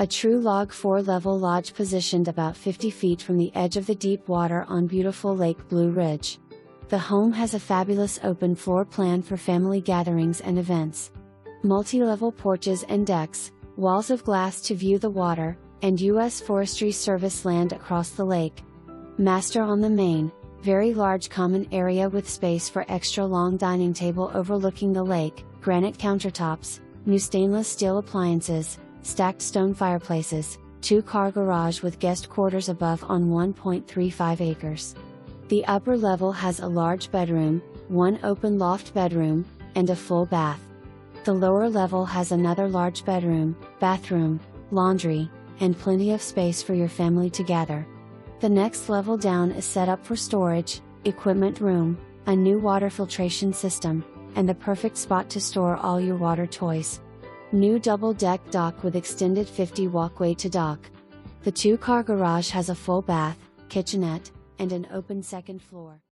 A true log 4-level lodge positioned about 50 feet from the edge of the deep water on beautiful Lake Blue Ridge. The home has a fabulous open floor plan for family gatherings and events. Multi-level porches and decks, walls of glass to view the water, and U.S. Forestry Service land across the lake. Master on the main, very large common area with space for extra long dining table overlooking the lake, granite countertops, new stainless steel appliances, stacked stone fireplaces, 2-car garage with guest quarters above on 1.35 acres. The upper level has a large bedroom, 1 open loft bedroom, and a full bath. The lower level has another large bedroom, bathroom, laundry, and plenty of space for your family to gather. The next level down is set up for storage, equipment room, a new water filtration system, and the perfect spot to store all your water toys. New double-deck dock with extended 50 walkway to dock. The 2-car garage has a full bath, kitchenette, and an open second floor.